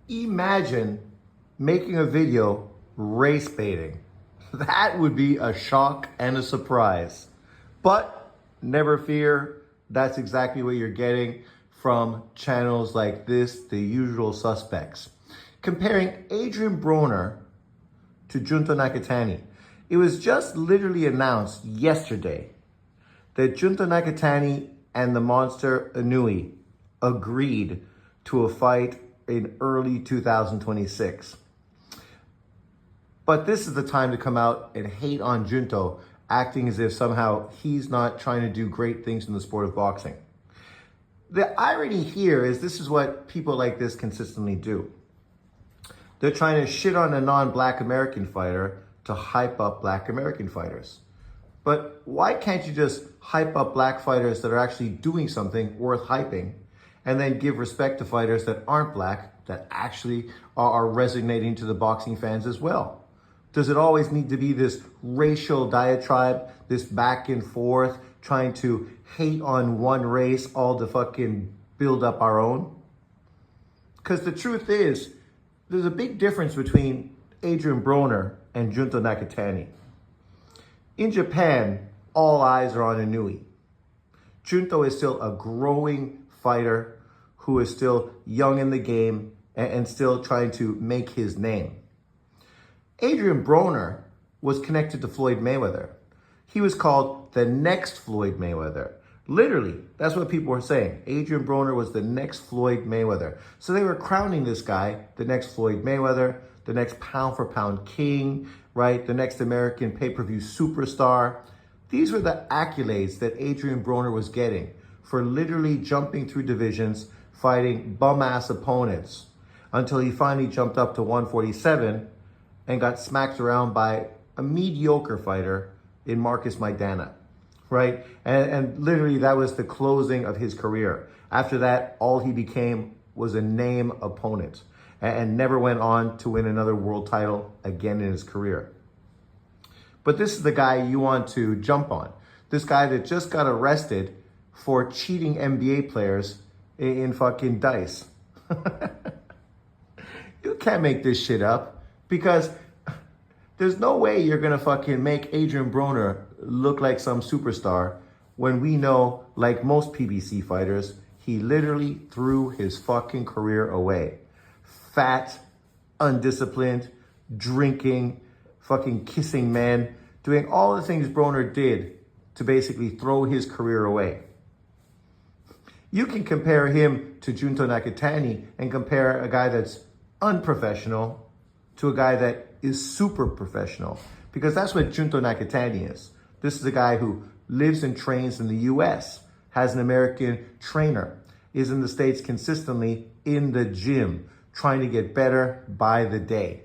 Imagine making a video race baiting. That would be a shock and a surprise. But never fear, that's exactly what you're getting from channels like this, The Usual Suspects. Comparing Adrian Broner to Junto Nakatani. It was just literally announced yesterday that Junto Nakatani and the monster Inui agreed to a fight in early 2026. But this is the time to come out and hate on Junto, acting as if somehow he's not trying to do great things in the sport of boxing. The irony here is this is what people like this consistently do. They're trying to shit on a non-black American fighter to hype up black American fighters. But why can't you just hype up black fighters that are actually doing something worth hyping, and then give respect to fighters that aren't black, that actually are resonating to the boxing fans as well? Does it always need to be this racial diatribe, this back and forth, trying to hate on one race all to fucking build up our own? Because the truth is, there's a big difference between Adrian Broner and Junto Nakatani. In Japan, all eyes are on Inui. Junto is still a growing fighter who is still young in the game and still trying to make his name. Adrian Broner was connected to Floyd Mayweather. He was called the next Floyd Mayweather. Literally, that's what people were saying. Adrian Broner was the next Floyd Mayweather. So they were crowning this guy the next Floyd Mayweather, the next pound for pound king, right? The next American pay-per-view superstar. These were the accolades that Adrian Broner was getting for literally jumping through divisions, fighting bum-ass opponents, until he finally jumped up to 147 and got smacked around by a mediocre fighter in Marcus Maidana, right? And literally that was the closing of his career. After that, all he became was a name opponent and never went on to win another world title again in his career. But this is the guy you want to jump on. This guy that just got arrested for cheating NBA players in fucking dice. You can't make this shit up, because there's no way you're gonna fucking make Adrian Broner look like some superstar when we know, like most PBC fighters, he literally threw his fucking career away. Fat, undisciplined, drinking, fucking kissing men, doing all the things Broner did to basically throw his career away. You can compare him to Junto Nakatani and compare a guy that's unprofessional to a guy that is super professional, because that's what Junto Nakatani is. This is a guy who lives and trains in the US, has an American trainer, is in the States consistently in the gym, trying to get better by the day.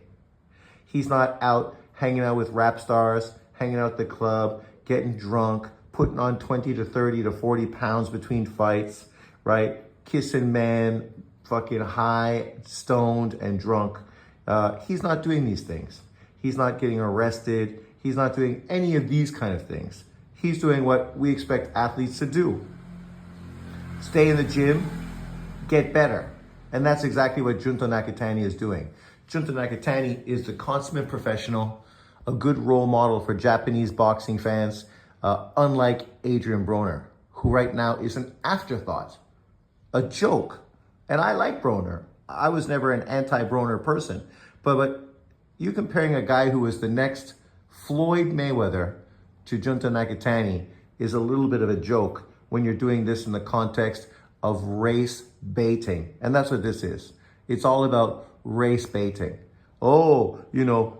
He's not out hanging out with rap stars, hanging out at the club, getting drunk, putting on 20 to 30 to 40 pounds between fights, right? Kissing men, fucking high, stoned, and drunk. He's not doing these things. He's not getting arrested. He's not doing any of these kind of things. He's doing what we expect athletes to do. Stay in the gym, get better. And that's exactly what Junto Nakatani is doing. Junto Nakatani is the consummate professional, a good role model for Japanese boxing fans, unlike Adrian Broner, who right now is an afterthought, a joke. And I like Broner. I was never an anti-Broner person, but you comparing a guy who was the next Floyd Mayweather to Junto Nakatani is a little bit of a joke when you're doing this in the context of race baiting. And that's what this is. It's all about race baiting. Oh,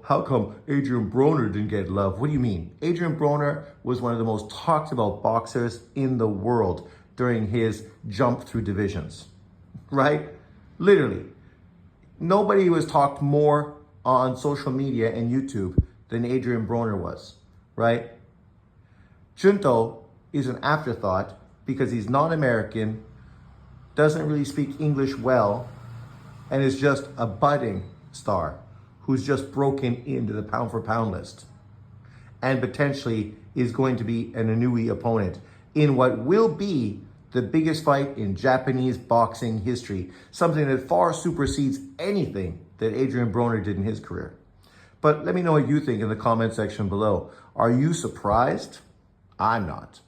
how come Adrian Broner didn't get love? What do you mean? Adrian Broner was one of the most talked about boxers in the world during his jump through divisions, right? Literally. Nobody was talked more on social media and YouTube than Adrian Broner was, right? Junto is an afterthought because he's not American, doesn't really speak English well, and is just a budding star who's just broken into the pound for pound list and potentially is going to be an Inui opponent in what will be the biggest fight in Japanese boxing history, something that far supersedes anything that Adrian Broner did in his career. But let me know what you think in the comment section below. Are you surprised? I'm not.